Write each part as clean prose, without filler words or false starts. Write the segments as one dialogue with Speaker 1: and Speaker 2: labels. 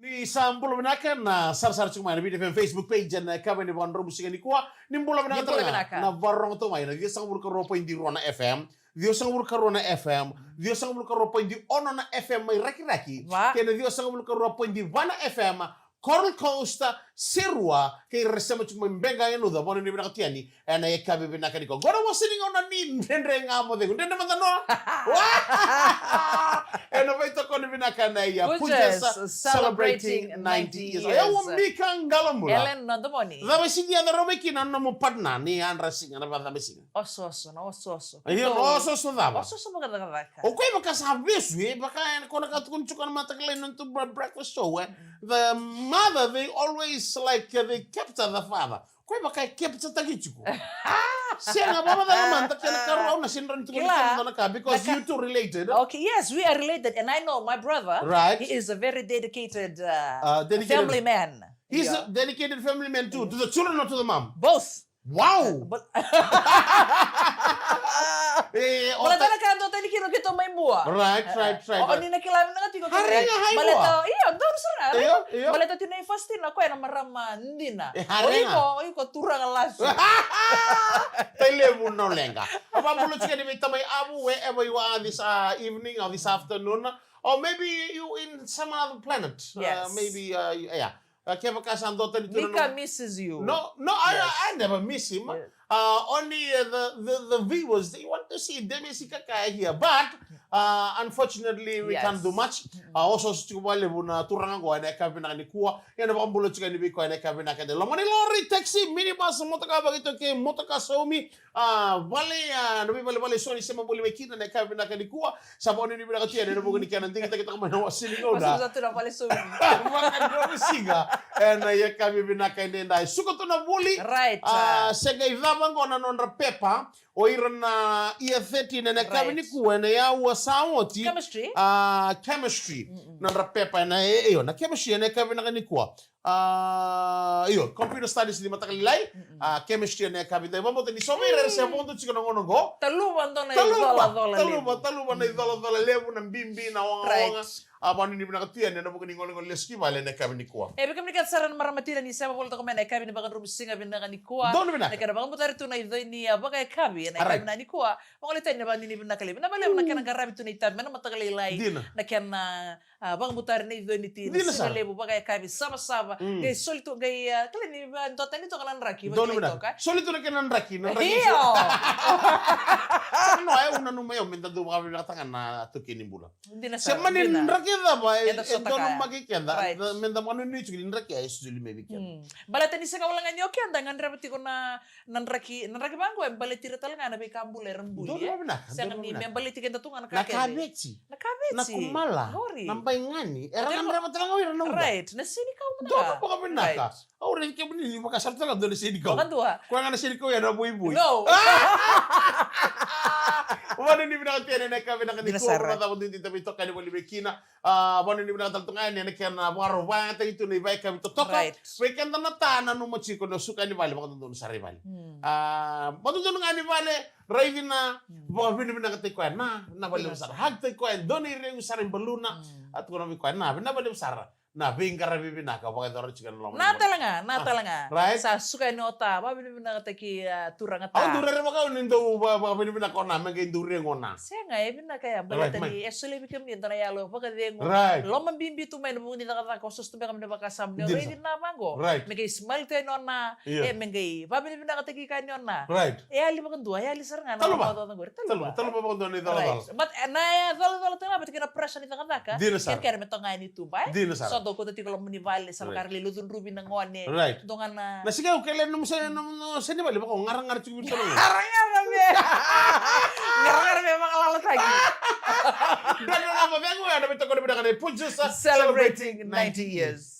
Speaker 1: Ni sampul menaka na sar-sar cuma na BDFM Facebook page na kami ni Bandro Musika ni kuha nimbula menaka na barong to mai na dia sang burka ropo indi ruana FM dia sang burka ruana FM dia sang burka ropo indi ono na FM mai raki-raki kena dia sang burka ropo indi wana FM Coral Costa Serua ke resema cuma mbenga yenu da bono ni menaka tiani ena ye kabe benaka ni ko gora was sitting on a nin dendre ngamo de dendre mantano ena vai to koni benaka na ya
Speaker 2: Pujas celebrating 90 years.
Speaker 1: Ya umika ngalambula.
Speaker 2: Ellen Nondomoni.
Speaker 1: Da mesini ada robe kina no mo padna ni an rasing na ba da mesini.
Speaker 2: Oso.
Speaker 1: Ayo oso dava.
Speaker 2: Oso maganda ka.
Speaker 1: O koi baka sabesu baka kona ka tukun chukan mata kale no to breakfast show the mother they always like they kept the father. Koi baka kept tagichuko. Siya baba da manta kena karo na sinron tukun ka because you two related.
Speaker 2: Okay, yes, we are related and I know my brother.
Speaker 1: Right.
Speaker 2: He is a very dedicated,
Speaker 1: dedicated
Speaker 2: family man.
Speaker 1: He's a dedicated family man too. To the children or to the mom?
Speaker 2: Both.
Speaker 1: Wow.
Speaker 2: But wala talaga ando tani kino kito may buwa.
Speaker 1: Right.
Speaker 2: O ni nakilamin na tiko kito.
Speaker 1: Harenga hay
Speaker 2: Baleta, iyo, doon sana.
Speaker 1: Iyo.
Speaker 2: Baleta tinay fasting ako na marama hindi na.
Speaker 1: Harenga.
Speaker 2: O iko turang laso.
Speaker 1: Tele no lenga. Apa bulu chika ni may abu wherever you are this evening or this afternoon or maybe you in some other planet.
Speaker 2: Yes.
Speaker 1: Maybe yeah. Keva kasando tani
Speaker 2: Mika misses you.
Speaker 1: No, I never miss him.
Speaker 2: Yes.
Speaker 1: Only the viewers they want to see Demesi Kaka here, but unfortunately we can't do much. Also wale buna turanga go na kabina ni kuwa yana bambulo chika ni biko na kabina kade lomani lorry taxi minibus motoka bagito ke motoka somi wale no wale soni sema boli mekina na kabina kade kuwa saboni ni bila katia ni buguni kana ndinga kita kama wasili ngoda
Speaker 2: Masa tu na pale somi.
Speaker 1: Maka ndo siga na ya kabina kade ndai suko to na boli
Speaker 2: Right.
Speaker 1: sega ivava ngona nonra pepa o irana ia 30 na kabini kuwa ya wasawoti
Speaker 2: Chemistry.
Speaker 1: Chemistry nonra pepa na iyo na chemistry na kabina kuwa iyo computer studies di matakalilay chemistry na kabina vamos ni somere se bondo chiko ngono go
Speaker 2: Taluban to na idola.
Speaker 1: taluban na idola levu na mbimbi na wanga abang ni binakatia ni na bukan ngol leski vale na kabini kuwa
Speaker 2: Bikam ni katsaran maramatira ni sama volta ko na ikabi ni bagan rumisinga binaka ni kuwa.
Speaker 1: Doon binaka.
Speaker 2: Na kada bagan mutari tu na idoy ni baga ikabi na ikabi na ni kuwa. Mangolitan ni bagan ni binaka libi. Na bale na kana garabi tu na itab na matagalilay. Na kana bagan mutari na idoy ni tin. Singa lebu baga ikabi sama-sama. Gay solito gay kala ni ndota nito kalan raki.
Speaker 1: Doon binaka. Solito na kanan raki.
Speaker 2: Iyo.
Speaker 1: Sa no ay una no mayo minta do mga binakatangan na tukinin bula.
Speaker 2: Hindi na
Speaker 1: Sa manin raki da ba?
Speaker 2: Ito
Speaker 1: Doon magikenda.
Speaker 2: Right.
Speaker 1: Minta mo ano ni chukilin raki ay suli maybe kenda.
Speaker 2: Balata ni sa kawalangan niyo kaya ndan rabati ko na nanraki bangko em balati retal nga na be kambule rembuli.
Speaker 1: Doon binaka.
Speaker 2: Sa ni membaliti kenda tunga
Speaker 1: Nakabetsi.
Speaker 2: Nakabetsi.
Speaker 1: Nakumala.
Speaker 2: Ngori.
Speaker 1: Nampaingani. Erang rabat lang awira na uda.
Speaker 2: Right. Na sini ka mo
Speaker 1: Doon pa kami naka. Aurin ka ni makasarta ka doon sini ko.
Speaker 2: Kanduha.
Speaker 1: Kuha nga na sini ko yan na buy-buy.
Speaker 2: No.
Speaker 1: Wano ni binakatiyan na kami na kanikuha
Speaker 2: Binasara.
Speaker 1: na tapos din tabi to kani wali bekina. Wano ni binakataltungan yan na waro wata ito na ibay kami to toka.
Speaker 2: Right.
Speaker 1: Weekend na tanan no machiko no suka ni vale makatundun sa rival. Matundun nga ni vale Raven na binakatikuan na vale usara. Hagtikuan doon rin usara yung baluna at kung namin kuan na vale usara. Na bingkara bibinaka pakai doro chicken lom.
Speaker 2: Natalanga.
Speaker 1: Right.
Speaker 2: Sa suka ni ota, ba binibina ka ki turang
Speaker 1: Ako
Speaker 2: ata.
Speaker 1: dure rin makaw nindo ba binibinaka ko na magay dure ngona.
Speaker 2: Saya nga bina kaya balata ni esole bikam ni tana yalo pag dengo.
Speaker 1: Right.
Speaker 2: Lo mambimbi tu may nabuni na kata ko susto kami na bakasam ni
Speaker 1: Din
Speaker 2: ready na mango.
Speaker 1: Right.
Speaker 2: Megay smile tayo non na megay ba binibina ka tagi kanyon na.
Speaker 1: Right.
Speaker 2: Ali makan dua ali saranga na
Speaker 1: Talo ba?
Speaker 2: Talo
Speaker 1: ba ko doon ni dalo.
Speaker 2: Right. But na dalo tala bet kina pressure ni kata ka.
Speaker 1: Di na sar.
Speaker 2: Kaya meto nga ni tu ba.
Speaker 1: Di na sar.
Speaker 2: So do ko tati ko muni vale sa karli lutun rubi ng ngone.
Speaker 1: Right.
Speaker 2: Dongan na.
Speaker 1: Nasigaw kailan nung sa ni bali ba ko ngarang-ngar chukit ko.
Speaker 2: Ngarang-ngar me. Ngarang-ngar me mga lalat lagi.
Speaker 1: Ano na ba bengo ya nabito ko na kanay Pujas
Speaker 2: Celebrating 90 years.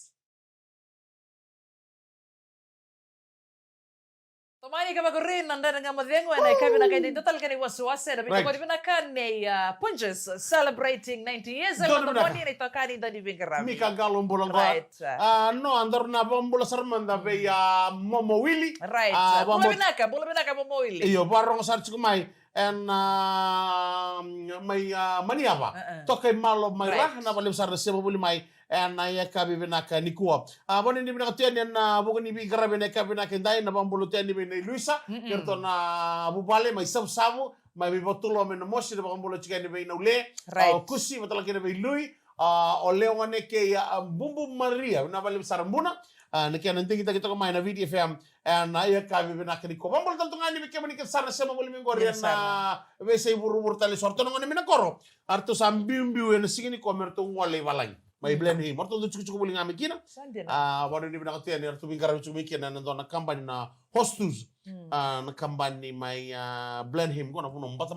Speaker 2: Tomani ka magurin nanda nga madengo na kami na kay total kani waswase na bito ko di na kanay Punches celebrating 90 years sa moni na ito kani dani bingkarami.
Speaker 1: Mika galong bulang ko.
Speaker 2: Right.
Speaker 1: No andor na bambula sarmanda be Momo Willy.
Speaker 2: Right. Bula binaka mo moili.
Speaker 1: Iyo barong sa kumay en may maniava toke malo may rah na palim sar se buli mai en ya kabi benaka ni kuwa boni ni benaka tian en bukan ni bi garabe ne kabi na kendai na bambulu tian ni bene Luisa kerto na bupale mai sabu mai bi botulo men mosi de bambulu chika ni bene ule kusi batala kene be lui o leongane ke ya bumbu Maria na palim sar mbuna nakia nanti kita kemain na video FM na ya kabi benaka ni kuwa bambulu tantungani bi kemani ke sar se buli mingori na wese buru tali sorto ngone mina koro artu sambimbiu en singini komerto ngole walang mai Blenheim morto do cukup buli ngami kina wadu ni bina katia ni artu bingara cukup kina na dona kampanye na hostus na kampanye mai Blenheim kona puno mbata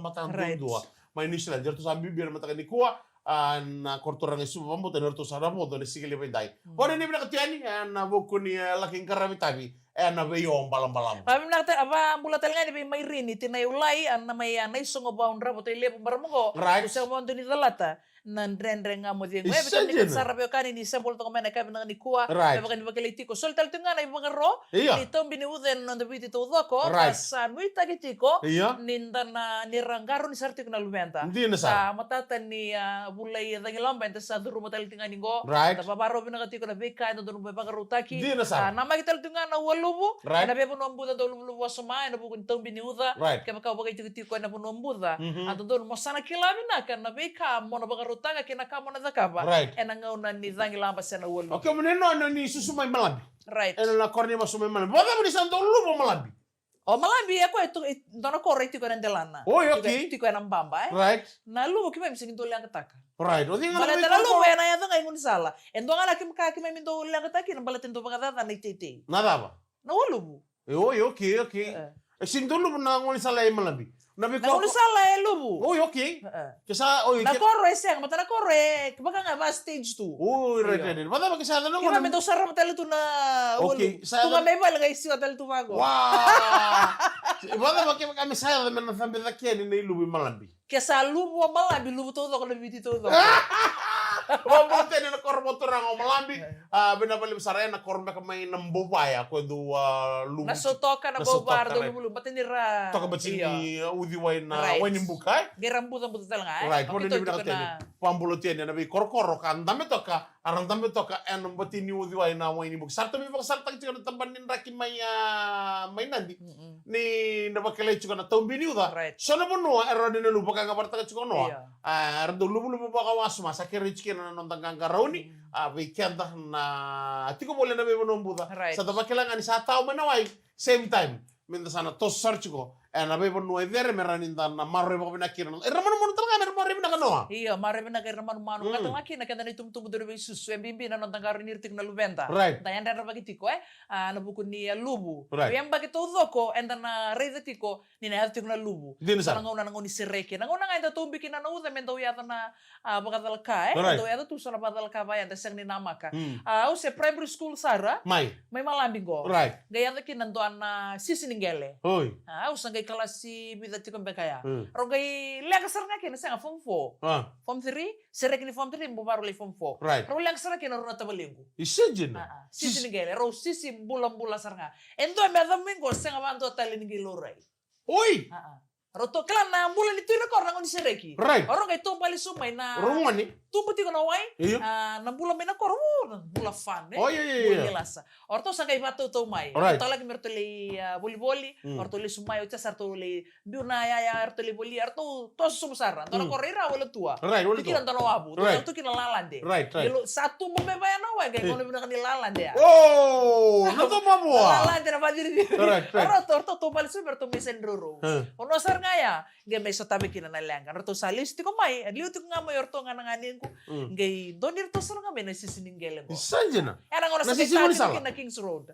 Speaker 1: dua mai nisla jartu sambimbiu mata ni kuwa na kortoran isu bambo te nerto saramo do ni sigili bendai wadu ni bina katia ni na boku ni laking karami tabi na be yo balam-balam.
Speaker 2: Abi nak apa mula telnga ni may rini tinay ulay an na may anay sungo boundra boto ile pembarmo ko. Usa mo ni talata nan rendre nga mo dieng. May betul ni sarap yo kanin ni sembol to kamena ka benang ni kuwa. May bakan bakaliti ko. Sol tal tunga na ibagaro. Ito biniuden non debiti to doko. Sa nuita kitiko nindan na nirangaro ni sarti ko na lumenta. Sa matatan ni bulay dangilam benta sa duru mo tal tunga ni go. Tapabaro binakatiko na beka no duru bagaro taki. Nama kita tunga na lubu, na bebo nombuda do lubu wasoma, na bukan tong biniuda, kaya kau bagai tiko na po nombuda, ato do mo sana kilami na kan na beka mo na bagaruta ka kina kamo na zakaba, na ngauna ni zangi lamba sa na walu.
Speaker 1: Okay, meneno ni susumay malabi. Na korni masumay malabi. Baka mo ni santo lubu malabi.
Speaker 2: Oh malambi ako ito dono korek tiko na delana.
Speaker 1: Oh, okay.
Speaker 2: Tiko na mbamba Na lubu kima misingin dole ang kataka. Balatan na lubu na yato ngay ngun sala. Endo nga nakim kakima min dole ang kataki na balatan do bagata na ititi.
Speaker 1: Nada ba?
Speaker 2: Nawulubu.
Speaker 1: Okay. Sing dulu na ngoni sala malabi.
Speaker 2: Nabi ko. Ngoni sala lubu.
Speaker 1: Okay. Kesa
Speaker 2: na koro seng mata na koro baka nga ba stage 2.
Speaker 1: Right. Mata ba kesa na
Speaker 2: ngoni. Kima mento sarap tele tu na.
Speaker 1: Okay.
Speaker 2: Tunga mebal guys si hotel tu bago.
Speaker 1: Wow. Mata ba kami saya na sampai takyan ni lubu malabi.
Speaker 2: Kesa lubu malabi lubu todo ko lebiti todo.
Speaker 1: Wabute na kormoto rango malambi binabali saraya na korme kamay ng bobaya ko do lubu
Speaker 2: nasotoka na bobar do lubu batinira
Speaker 1: toka batini udiway na wanin bukay
Speaker 2: gerambutan buta talanga
Speaker 1: right mo ni binakateni pambulo tiyan na bi korkoro kan dame toka arang dame toka en batini udiway na wanin buk sarto mi bak sartang chika tambanin raki may nandi ni nabakale chika na tombini uda so na buno erode na lubu ka ngabarta chika no ardo lubu baka wasma sakiri chika na nonton kangkarauni weekend na tiko boleh na bebo nombuda sa tabakilangan sa tao manaway same time minta sana tos search ko na bebo no edere meraninda na marre ba binakir ramano mo talaga marre binakano
Speaker 2: marre binakir ramano mano katong laki na kada ni tumtum do be susu mbimbi na nonton karon nirtik na lubenta dayan dara bagitiko na buku ni lubu yang bagito doko enda na rezetiko ni na hatiko na lubu sana ngona ngoni sereke na ngona nga tumbi kina na uda mendo yata na bakatal ka do yata tu sana batal ka bayan ta sang ni namaka se primary school sara may malambingo gaya ta kinando na sisiningele sa gay kalasi bidati ko bekaya rogay legasar nga kina sa form 4 form 3 serek ni form 3 bubaro le form 4 ro legasar kina ro natabalingo
Speaker 1: isenjin
Speaker 2: sisiningele ro sisi bulam-bulam sar nga endo me domingo sa nga banto talingiloray
Speaker 1: oi
Speaker 2: roto klan na bulan itu na korang ni sereki. Orang kay tumpali sumay na.
Speaker 1: Rumah ni.
Speaker 2: Tumpati ko na way. Na bulan may na korang bulan fan Bulan lasa. Orto sa kay bato tumay. Orto lagi mertuli boli-boli. Orto li sumay o chas orto li biuna ya orto li boli orto tos sumusara. Orto korira wala tua. Tukiran tano abu. Orto kina lalande. Satu mo may bayan na way kay kono bina kanilalande.
Speaker 1: Oh, nato mamua.
Speaker 2: Lalande na badiri. Orto tumpali sumay orto may sendruro. Ono sar ngaya gay may sotabi kinanalangan roto salis ti ko may adliw ti ko nga may orto nga nanganin ko gay donir to sar nga may nasisiningele ko
Speaker 1: sanjena
Speaker 2: era nga nasa na Kings Road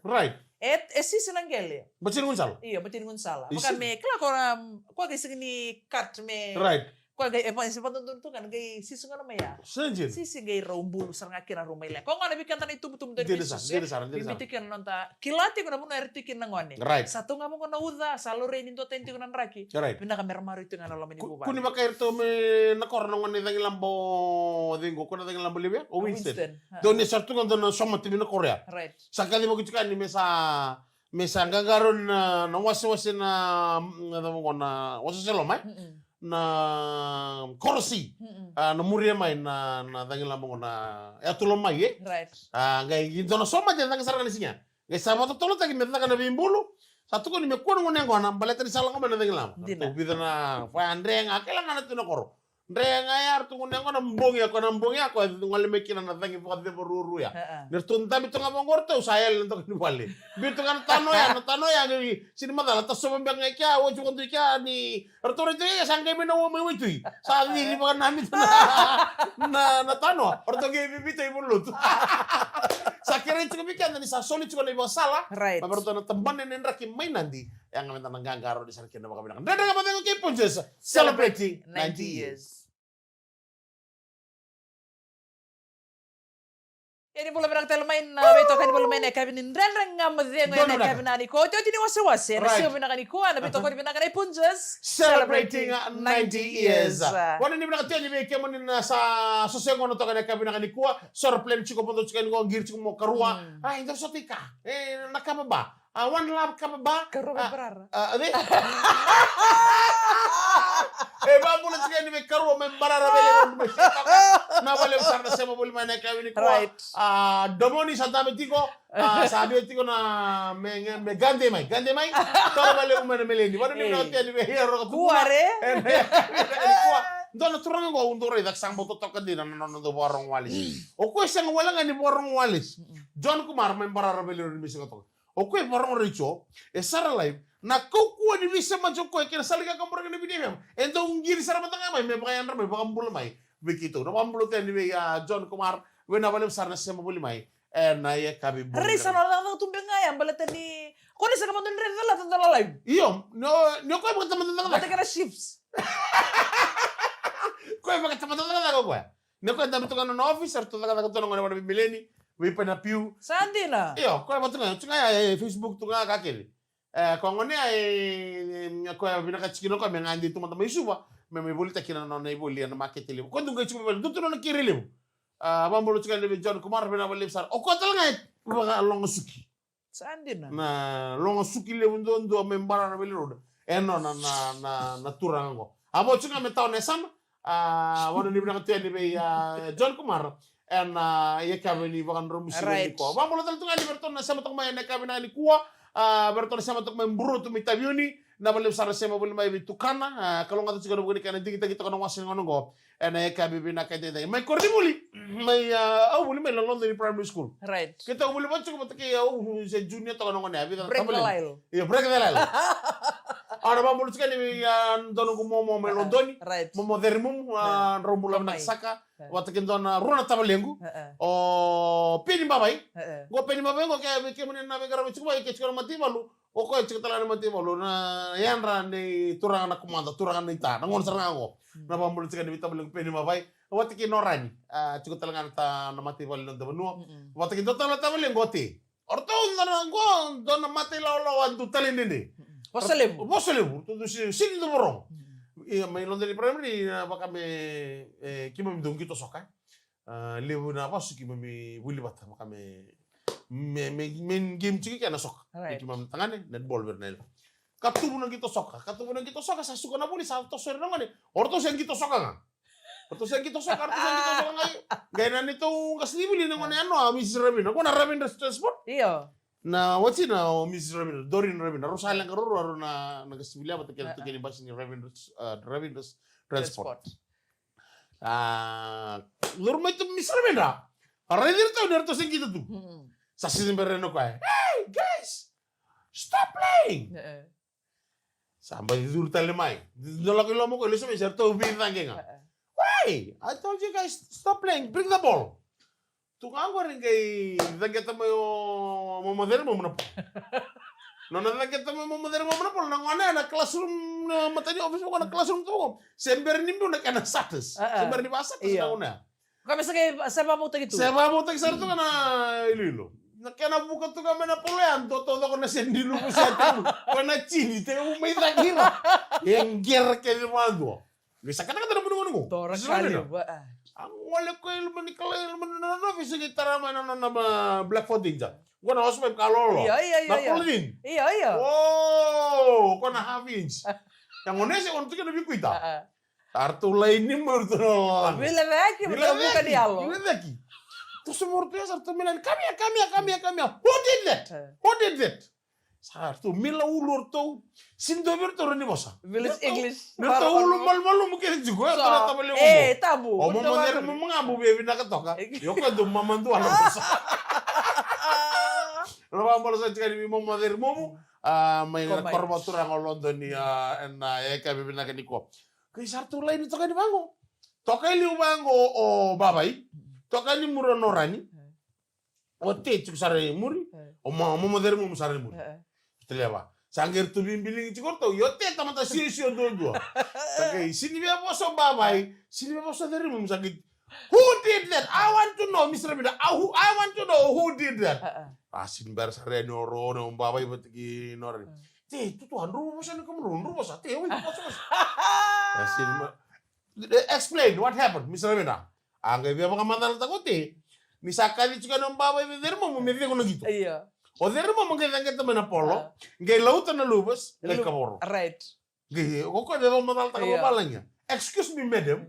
Speaker 2: sisiningele
Speaker 1: batin sala
Speaker 2: iya batin sala maka me kla ko kay signi cut me ko gay sa patundun to kan gay sisu nga maya sisi gay rombul sar nga kina rumay lang ko nga nabikan tan itubutum dari bibitikan nonta kilati ko na puno ertikin na ngone satu nga mo ko nauda salore ninto tenti ko nan raki pinaka mermaru itu nga nalaman ni buba
Speaker 1: kuni baka erto me nakor no ngone dang lambo dingo ko na dang lambo libya o Winston doni sartu nga don somati na Korea sakali mo kitika ni me sa Mesanga garon na wasi-wasi na wasi selomai na korsi na muria mai na tangila mo na etulomai
Speaker 2: Right.
Speaker 1: ngai gintono soma jeng tang sarang lisinya ngai sama to tolo tagi metna kana bimbulu satu ko ni mekon ngone ngona baleta di salang mana tangila
Speaker 2: Dina.
Speaker 1: to bidana fa andre ngakela ngana tuno koro Ndrenga yar tu ngone ngona mbongi ako ngale mekina na tangi pokade boruru ya nertunta bitunga mongorto usayel untuk ni wale bitunga tano ya ngi sini madala taso mbang kya wo juko tu kya ni ortore tu ya sangke mena wo mewi tu sa ni pakan nami na tano orto ge bibitu ibulut sakira itu kebikan ni sa soli cuko ni salah
Speaker 2: Right.
Speaker 1: baru na temban nenen rakim main nanti yang ngamen tanang gangaro di sarkin na baka bilang dadah kapateng ko kipunjes celebrating 90 years.
Speaker 2: Ini pula berang telmain beto kan pula main Kevin Indren ngam dengo
Speaker 1: Dono
Speaker 2: na Kevin ani ko tini wase na
Speaker 1: Right.
Speaker 2: sio binakani ko na beto ko binakani punjes
Speaker 1: Celebrating 90 years. Wana ni binaka tiyan ni be kemo ni sa sosengo no toka na kabina ni kuwa sorplen chiko poto chika ngo ngir chiko mo karua. Hindi so tika. Nakama ba? One love kama ba?
Speaker 2: Karua berara.
Speaker 1: Ade. Bambulo chika ni be karua me barara bele mo na wale usar na sema buli mana kabini kuwa.
Speaker 2: Right.
Speaker 1: Domoni sa dami tiko sabi tiko na me gande mai toro bale umene meleni. Wana ni binaka tiyan ni be hero
Speaker 2: Kuare.
Speaker 1: Dona turang ngo undore dak sang boto toka di na do borong walis. O ko sang wala nga ni borong walis. John Kumar membara rebeli ni misi to. O ko borong richo e sara live na ko ko ni bisa manjo ko kina salika kamor ni bidem. Endo ngir sara matanga mai me bayan ramai bakambul mai. Begitu. No pambulu ten ni John Kumar we na wale sarna sema buli mai. Na ye kabi bulu.
Speaker 2: Risa no lang tumbeng ngayam balata ni ko ni sa kamon rin la tanda live.
Speaker 1: Iyo, no ko ba teman-teman
Speaker 2: Bata kana shifts.
Speaker 1: Kau yang pakai teman-teman aku gue. Nih kau yang dapat no officer tuh kata kata nggak ada mileni, wipa na piu.
Speaker 2: Sandi na.
Speaker 1: Iyo, kau yang betul cuma Facebook tuh nggak kakek. Kau ngone kau yang bina kacikino kau yang ngandi teman-teman isu pak. Memang boleh tak kira nona ibu lian market liu. Kau tunggu cuma beli, tuh nona kiri liu. Abang boleh cakap lebih John Kumar bina boleh besar. Oh kau tahu nggak? Bakal longosuki.
Speaker 2: Sandi na.
Speaker 1: Nah longosuki liu untuk membara na beli roda. Na turang kau. Abo cuma metau nesam. Wana ni binang tiyan ni John Kumar and ye kami ni bakan romusi ni ko. Ba mulo taltung ani berton na sama tok may na kami na ni kuwa berton sama tok may buru tu mitabiuni na balik sara sema buli may bitukana kalau ngata siguro bugni kana dikita kita kana wasin ngono go and ye kami binaka dede. May kordi muli may buli may London Primary School.
Speaker 2: Right.
Speaker 1: Kita buli ba chuko mataki se junior to kana ngone abi ta
Speaker 2: Break the lile.
Speaker 1: Iya break the lile. Ada ba mulo ni dono ko momo melondoni.
Speaker 2: Right.
Speaker 1: Momo dermum romulam nak saka watakin dona runa tabalengu o peni babai go peni babai go ke munen na begara bicu bai ke chikor mati balu o ko chikotala na mati balu na yanra ni turang na komanda turang ni ta ngon serang go na bambul chikan di tabalengu peni babai watakin norani chikotala ngan ta na mati balu na banu watakin dotala tabalengu ti orto na go dona mati law antu talindinde Wasalebu tu sini tu borong. Iya main London Primary apa kami kima mendung kita sokai. Lewu na apa sih kima mi wili bata kami main game ciki kana sok. Kima tangane netball bernel. Katubunan kita soka sa suka na buli sa to ser ngane. Orto sen kita soka nga. Orto sen kita soka ngai. Gainan itu kasli buli ngone ano Mrs. Rabin. Ako na Rabin Transport.
Speaker 2: Iya.
Speaker 1: Na what's na Mrs. Rabin, Dorin Rabin, Rosalang Karuro na nagasibilya ba takil takil bas ni Rabin Transport. Lurma itu Mrs. Rabin ra. Ready to sing gitu tuh. Sa simbereno ko ay. Hey guys, stop playing. Sampai dur talemay. Dolo ko lomo ko leso me serto bintang nga. Why? I told you guys stop playing. Bring the ball. Tungang ko rin kay dageta mo yung model mo muna po. Nung dageta mo model mo muna po, nang na classroom na matanya office mo ko na classroom to ko. Sember nimbo na kana satis. Sember ni basa kasi na una.
Speaker 2: Kami sa mo gitu.
Speaker 1: Sa mo tag sarto ka na ililo. Nakana buka to kami na pulean, todo ko na sendilo ko sa tulo. Ko na chini, te mo may tagira. Yang ger ke ni mago. Bisa kana ka na mo.
Speaker 2: Tora kali ba.
Speaker 1: Angole ko ilman no visi gitara mana na Black 14 ja. Gua na osmem kalolo.
Speaker 2: Iya.
Speaker 1: Colin.
Speaker 2: Iya.
Speaker 1: Oh, ko na half inch. Yang onese on tuh lebih kuita. Artula ini murtuno.
Speaker 2: Vile vecchi, bukan dialog.
Speaker 1: Vile vecchi. Terus murtunya sartu milan kami. Who did that? Sartu mila ulur tuh sindo virtu ni bosa.
Speaker 2: Village English.
Speaker 1: Virtu ulu malu mungkin juga ternyata beli
Speaker 2: tabu.
Speaker 1: Oh, mau dari mengabu bebi nak ketoka. Yo ko do maman tuh ala bosa. Lo vamos a echar mi mamá del momo. May korbo turang London ni na kami binakan ni ko. Kay sartu lain itu kan di bango. Tokai liu bango o babai. Tokai ni muro norani. O te cuk sare muri. O mamá del momo sare muri. Televa. Sangger tu bimbing ci korto. Yo te tamata sio do. Tokai sini be boso babai. Sini be boso del momo sakit. Who did that? I want to know, Mr. Bida. I want to know who did that. Asin bar sare noro no babai betiki noro. Te tu tuan ru bosa ni kamu ru bosa. Te oi bosa. Asin explain what happened, Mr. Bida. Angge biar makamatan takote. Misakali juga no babai bedermo mo mete kono gitu.
Speaker 2: Iya.
Speaker 1: O dermo mo ngeta ngeta mena polo. Ngai lautan na lubas le kaboro.
Speaker 2: Right.
Speaker 1: Ngai kok de no matal takamo balanya. Excuse me, madam.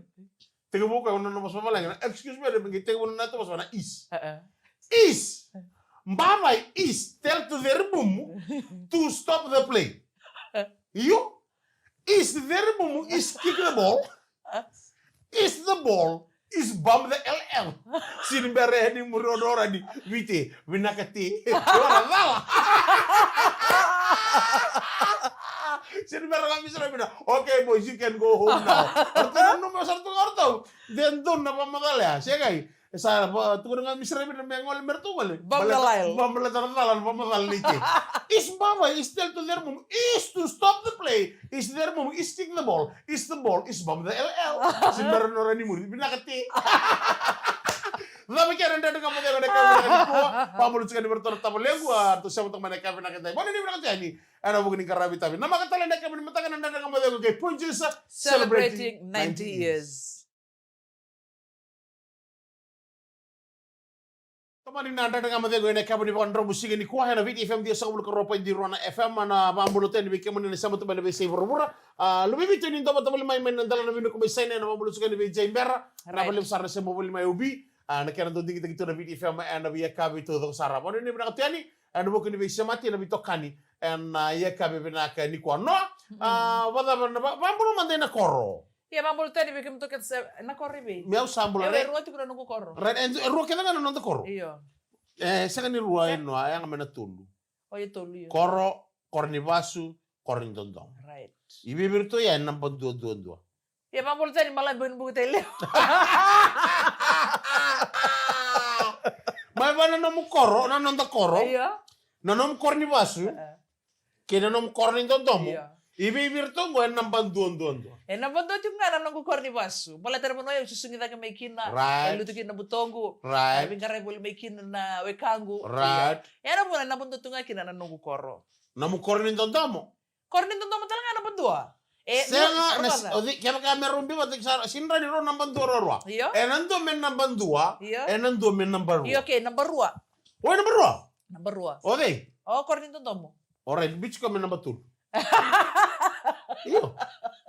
Speaker 1: Tega buka ono mas balanya. Excuse me, madam. Ngai tega ono nato mas wana is. Is. Babai is tell to their mum to stop the play. You is their mum is kick the ball. Is the ball is bomb the LL. Sin bere ni murodora di vite vinakati. Ora dala. Sin bere kami sudah bilang, okay boys you can go home now. Artinya nomor satu kartu. Dan don apa masalah? Siagai. Sa tuh dengan misra bin bengol mertungol. Bamla tartalan pamatal liki. Is baba is tell to their mum is to stop the play. Is their mum is stick the ball. Is the ball is bomb the LL. Sindar norani murid binakati. Tapi kira anda dengan mereka pamulu sekali bertor tamu lengua atau siapa teman mereka binakati. Mana ni binakati ini? Ana bukan karabi tapi. Nama kata anda kami mentakan anda dengan mereka kayak punjul
Speaker 2: celebrating 90 years.
Speaker 1: Kemarin anda dengan mereka ini kami di Pondok Musik ini kuah yang video FM dia sangat berkeropa di Rona FM mana pamulu ten bikin mana sama tu mana bisa berbura. Lebih bicara ini teman-teman main dalam video komisien yang pamulu sekali di Jaimbera. Nama lebih besar semua boleh main ubi. Nak kira tu kita kita video FM and via kami tu tu sarap. Mana ini berangkat ni? Anda bukan bisa mati nabi tokani. And ya kami benak ni kuah no. Pada pamulu mantai nak koro.
Speaker 2: Iya, mambo tadi bikin tuh kan na korribi.
Speaker 1: Miau sambol
Speaker 2: red. Ruwa tuh nunggu koro.
Speaker 1: Red and ruwa kita kan nonton koro.
Speaker 2: Iya.
Speaker 1: Saya kan ruwa ino yang mana tulu.
Speaker 2: Oh iya tulu ya.
Speaker 1: Koro, kornivasu, kornindondong.
Speaker 2: Right.
Speaker 1: Ibi bertu ya 6.222.
Speaker 2: Ya mambo tadi malah buku tele.
Speaker 1: Mai bana nomu koro, nonton koro.
Speaker 2: Iya.
Speaker 1: Nanom kornivasu. Kena nom kornindondong.
Speaker 2: Iya.
Speaker 1: Ibi bertu gue 6.222.
Speaker 2: Nabondo tu nga nang korni basu. Bala termo noy susungita ka may kina.
Speaker 1: Right.
Speaker 2: Luto kin na butongo.
Speaker 1: Right.
Speaker 2: Abing kare bol may kina na wekangu.
Speaker 1: Right.
Speaker 2: Era mo na nabondo tu nga kina na nungu koro.
Speaker 1: Namu kornindondong.
Speaker 2: Korni tu mo talaga nabondo.
Speaker 1: Senga odi kaya merumbi batik sinra di ro number 2 ro.
Speaker 2: Iya.
Speaker 1: Enando men number 2.
Speaker 2: Iya.
Speaker 1: Enando men number 1.
Speaker 2: Iya okay, number 2.
Speaker 1: Oh number 2.
Speaker 2: Number 2.
Speaker 1: Odi.
Speaker 2: Oh korni tu mo.
Speaker 1: Alright, bitch ko men number 2. Iyo.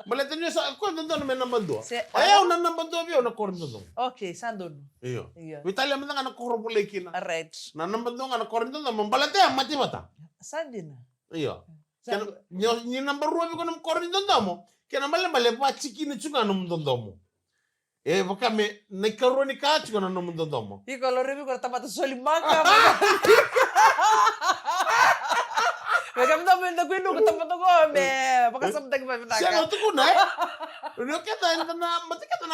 Speaker 1: Malitan niyo sa ako nandun men number 2. Ayaw na number 2 biyo na korni to.
Speaker 2: Okay, sandun.
Speaker 1: Iyo.
Speaker 2: Iya.
Speaker 1: Vitalia man nga na korpuleki na.
Speaker 2: Right.
Speaker 1: Na number 2 nga na korni to mambalate mati mata.
Speaker 2: Sandina.
Speaker 1: Iyo. Kan ni number 2 ko na korni to mo. Kena male pa chikini chunga no mdondo mo. Baka me na karoni ka chunga no mdondo mo.
Speaker 2: Iko kalau revi ko tapat solimaka. Magam na ben dagwino ko tapat ko me. Baka samtag pa pinaka.
Speaker 1: Siya to ko na. Uno kita na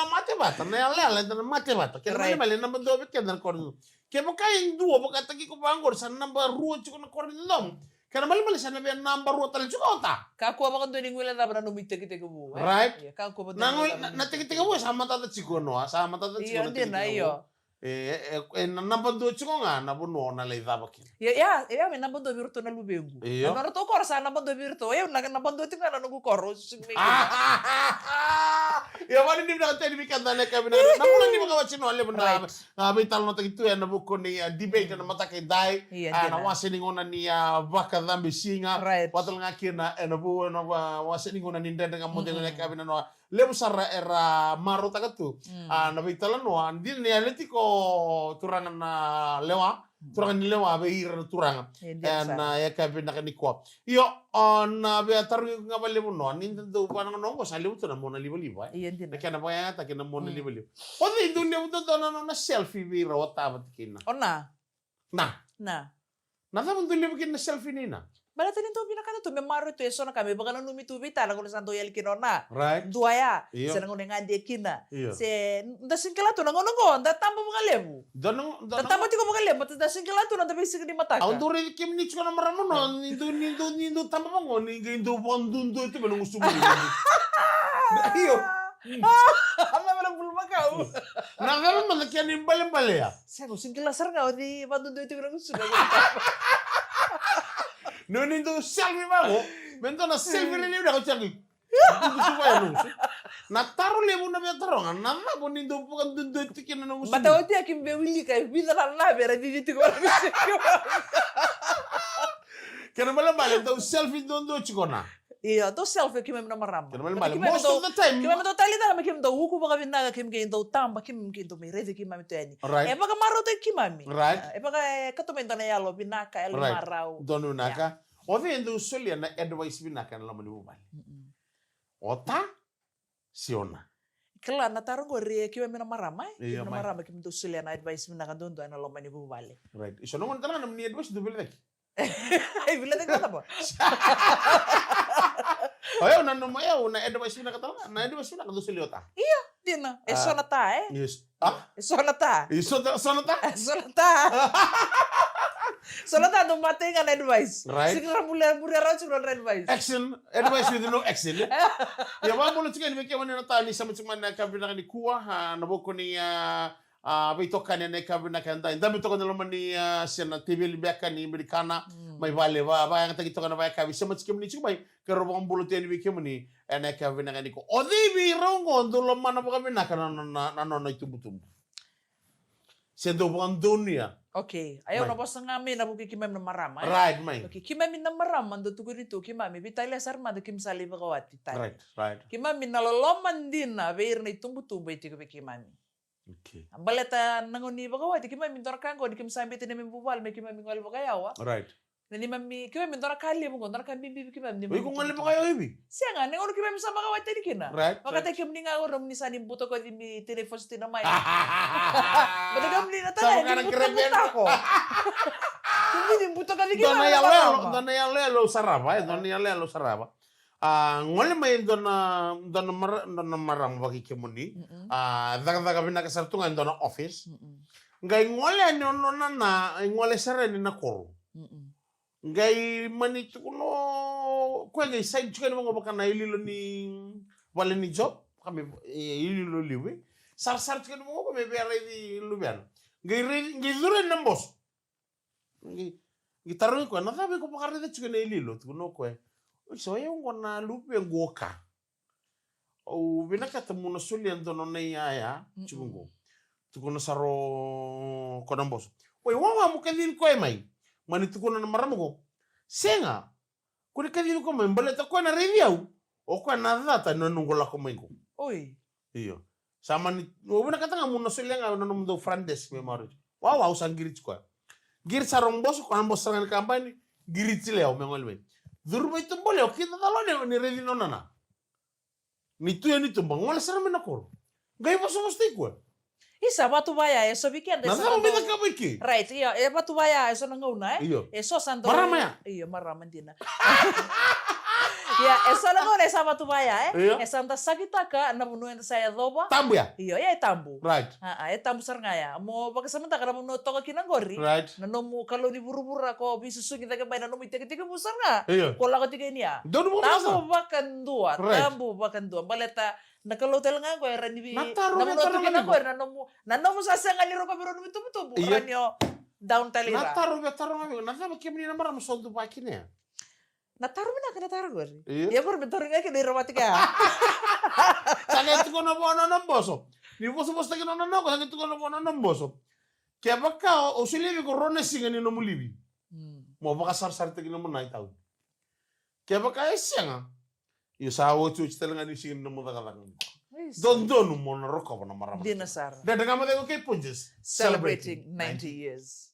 Speaker 1: mate bata. Na yala na mate bata. Kena male na mdondo kena korni. Kaya baka yung duo baka tagi ko bangor sa number 2 chunga na korni dom. Karena malam sana biar number 2 tali juga otak.
Speaker 2: Kaku apa kan tuh ninggulan na beranu mite kita kebu.
Speaker 1: Right.
Speaker 2: Ya kaku apa.
Speaker 1: Nangul nanti kita kebu sama tata cikono, sama tata cikono.
Speaker 2: Iya na iyo.
Speaker 1: Number 2 cikono nga na buno na lay tabakin.
Speaker 2: Ya me number 2 virtu na lubengu.
Speaker 1: Iyo.
Speaker 2: Naro to kor sa number 2 virtu. Ya na number 2 tinga na nunggu koros.
Speaker 1: Ya wani ni na tani mikanda na kabina. Na mula ni mga wachino ale bunda. Ngabital no tagitu ya na buko ni debate na matake dai. Na wasi ni ngona ni vaka dhambi singa. Watal ngaki na bu na wasi ni ngona ni ndenda ngamonde na kabina no. Lebu sarra era maro tagatu. Na bitala no andin ni aletiko turangan na lewa. Turangan ni lewa be ira turangan. Na ya kabina kani ko. Yo on be taru ngabale no nindu panang no ko sale uto na mona libo. Na kana pa ya ta kana mona libo. Odi dunia uto na selfie be rota batkina.
Speaker 2: Ona.
Speaker 1: Na. Na ta mundu libo kin na selfie nina.
Speaker 2: Bala tanin to binakata to memaro to eso na kami baka numi tu bita la kuno santo yel kinona.
Speaker 1: Right.
Speaker 2: Dua ya. Se nango ngande kina. Se nda singkela to nango nda tambo baka lebu.
Speaker 1: Dono
Speaker 2: tambo tiko baka lebu nda singkela to nda bisi di mata.
Speaker 1: Au dure kim ni chukona maramo no nindu tambo bango nindu bondundo itu menungu sumu. Iyo.
Speaker 2: Ama mana bulma kau.
Speaker 1: Na kami malakian imbale ya.
Speaker 2: Saya singkela sarga di bondundo itu menungu sumu.
Speaker 1: No nindu selfie bango. Bento na selfie ni udah kacang. Na taruh lebu na betarongan. Na bo nindu bukan dundu tikin na ngusu.
Speaker 2: Mata wati akim be willi kay bisa na bera di tigo.
Speaker 1: Kena malam balik tau selfie dondo chikona.
Speaker 2: Iya, to selfie kim na maram.
Speaker 1: Kena malam balik most of the time.
Speaker 2: Kim to talita na kim do huku baka binaga kim ke do tamba kim to me rede kim mami to yani. E baka maro to kim mami.
Speaker 1: Right.
Speaker 2: E baka katumento na yalo binaka el marau.
Speaker 1: Donu naka. Ode endo solia na advice binaka na lamani bubali. Ota siona.
Speaker 2: Kala na tarong gore kim na marama. Kim na marama kim to solia na advice binaka dondo na lamani bubali.
Speaker 1: Right. Iso nongon tala na ni advice do bilek.
Speaker 2: Ay bilek na ba?
Speaker 1: Ayaw na advice binaka tala. Na advice binaka do soliota.
Speaker 2: Iya, dina. Eso na ta
Speaker 1: Yes.
Speaker 2: Eso na ta.
Speaker 1: Eso na ta.
Speaker 2: Eso na ta. Solata do mate nga advice.
Speaker 1: Right.
Speaker 2: Siguro mula siguro advice.
Speaker 1: Action, advice with no action. Ya ba mo tsikan me kemana na tani sa mtsman na kabina ni kuwa na boko ni bito kanya na kabina kanda. Ndabi to kana lomani sena TV libeka ni americana mai vale ba yang tagi to kana ba kabi sa mtskim ni chumai kero bong bolo teni we kemani na kabina ni ko. Odi bi rongo ndolo mana ba kabina kana na itubutumbu. Sendo bong dunia.
Speaker 2: Okay, ayaw na po sa ngamin na buki kimam na marama.
Speaker 1: Right, mai.
Speaker 2: Okay, kimam na marama do tugo dito kimam bitay sarma do kim sali bagawati tay.
Speaker 1: Right.
Speaker 2: Kimam na loloman din na beir na itumbu-tumbu iti ko kimam.
Speaker 1: Okay.
Speaker 2: Ang baleta nangoni bagawati kimam min dorkan ko di kim sambi tinami bubal may kimam ngol bagayawa.
Speaker 1: Right.
Speaker 2: Nani mami kimam min dorakali mo gondor kan bibi kimam ni.
Speaker 1: Uy kung ngol bagayaw ibi.
Speaker 2: Siya nga nangol kimam sa bagawati di kina.
Speaker 1: Right.
Speaker 2: Makatay kim ni nga oram ni sanim buto ko di mi telefon tinamay. Madagam ni na tayo.
Speaker 1: Sama ka nagremen
Speaker 2: ako. Hindi din buto ka di
Speaker 1: Dona ya lelo saraba, dona ya lelo saraba. Ngole may dona marang bagi kemuni. Daga bina kasartungan dona office. Ngai ngole no na ngole sare ni nakoro. Ngai mani kuno ko ngai sai chukan mo baka na ililo ni wala ni job kami ililo liwe. Sar chukan mo ko me bere di lubian. Ngai zure nambos. Ngai taru ko na sabi ko pakare de chukan ililo kuno ko. So yung na lupi ang goka. O binakatamo na sulian doon na iya chungo. Tukuno saro ko nambos. Oy wawa mo kadin ko may. Manito ko na maramo ko. Senga. Kuni kadin ko may baleta ko na review. O ko na data no nunggola ko may ko.
Speaker 2: Oy.
Speaker 1: Iyo. Sama ni binakatanga mo na sulian nga nanom do Frandes memory. Wawa usang girit ko. Girit sarong boss ko nambos sa kampanya girit sila o mengolwe. Durba itu boleh, kita talon ni ready nona. Nitu ya nitu bang, wala sarang menakor. Gaya pa sumasti ko.
Speaker 2: Isa batu baya eso weekend eso.
Speaker 1: Nasa bita ka biki.
Speaker 2: Right, iya, batu baya eso nangauna
Speaker 1: Iyo.
Speaker 2: Eso santo.
Speaker 1: Marama ya.
Speaker 2: Iya, marama dina. Ya, eso nangauna esa batu baya
Speaker 1: Iyo.
Speaker 2: Esa anta sakita ka na bunuan saya doba.
Speaker 1: Tambu ya.
Speaker 2: Iya, ya tambu.
Speaker 1: Right.
Speaker 2: Tambu sarngaya. Mo pagkasamanta ka na bunuan toka kinanggori.
Speaker 1: Right.
Speaker 2: Nanomu kalau di buru-buru ako bisusu kita ka bay nanomu tiga-tiga busar nga.
Speaker 1: Iyo.
Speaker 2: Kola ka tiga niya.
Speaker 1: Doon mo masa.
Speaker 2: Tambu bakan dua.
Speaker 1: Right.
Speaker 2: Tambu bakan dua. Baleta nakalotel nga ko era ni
Speaker 1: Nataro
Speaker 2: nanomu sasanga ni roka biro numitu butu bukan yo down talira.
Speaker 1: Nataro nga. Nataro kemni na maram soldo pa kine.
Speaker 2: Nataro mina ka nataro gori.
Speaker 1: Iya.
Speaker 2: Ya por betor nga ke di romatika.
Speaker 1: Sa Sangat ko na po na boso. Ni boso boso tayo na ko sangat ko na po na boso. Kaya baka o silibi ko rona singa ni no mulibi. Mo baka sar tayo na mo na itaw. Kaya baka siya nga. Yung sawo chuch talaga ni singa na mo talaga. Don mo na roko na marama.
Speaker 2: Dinasar.
Speaker 1: Dadang mo tayo kay Punjes.
Speaker 2: Celebrating 90 years.